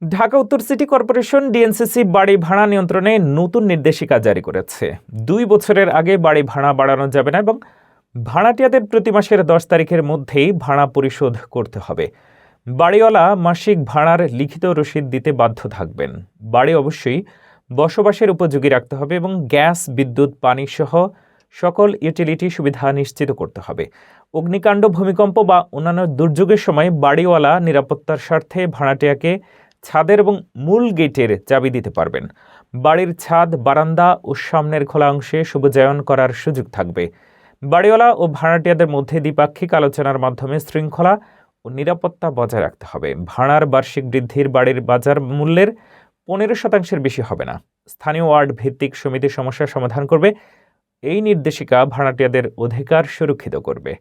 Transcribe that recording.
ঢাকা উত্তর city corporation DNCC বাড়ি ভাড়া নিয়ন্ত্রণে নতুন নির্দেশিকা জারি করেছে। ২ বছরের আগে বাড়ি ভাড়া বাড়ানো যাবে না এবং ভাড়াটিয়াদের প্রতি মাসের ১০ তারিখের মধ্যেই ভাড়া পরিশোধ করতে হবে। বাড়িওয়ালা মাসিক ভাড়ার লিখিত রসিদ দিতে বাধ্য থাকবেন। বাড়ি অবশ্যই বসবাসের উপযোগী রাখতে হবে এবং গ্যাস, বিদ্যুৎ, পানি সহ সকল ইউটিলিটি সুবিধা নিশ্চিত করতে হবে। অগ্নিকাণ্ড, ভূমিকম্প বা অন্যান্য দুর্যোগের সময় বাড়িওয়ালা নিরাপত্তার স্বার্থে ভাড়াটিয়াকে ছাদের এবং মূল গেটের চাবি দিতে পারবেন। বাড়ির ছাদ, বারান্দা ও সামনের খোলা অংশে সবুজায়ন করার সুযোগ থাকবে। বাড়িওয়ালা ও ভাড়াটিয়াদের মধ্যে দ্বিপাক্ষিক আলোচনার মাধ্যমে শৃঙ্খলা ও নিরাপত্তা বজায় রাখতে হবে। ভাড়ার বার্ষিক বৃদ্ধির বাড়ির বাজার মূল্যের ১৫% বেশি হবে না। স্থানীয় ওয়ার্ড ভিত্তিক সমিতি সমস্যার সমাধান করবে। এই নির্দেশিকা ভাড়াটিয়াদের অধিকার সুরক্ষিত করবে।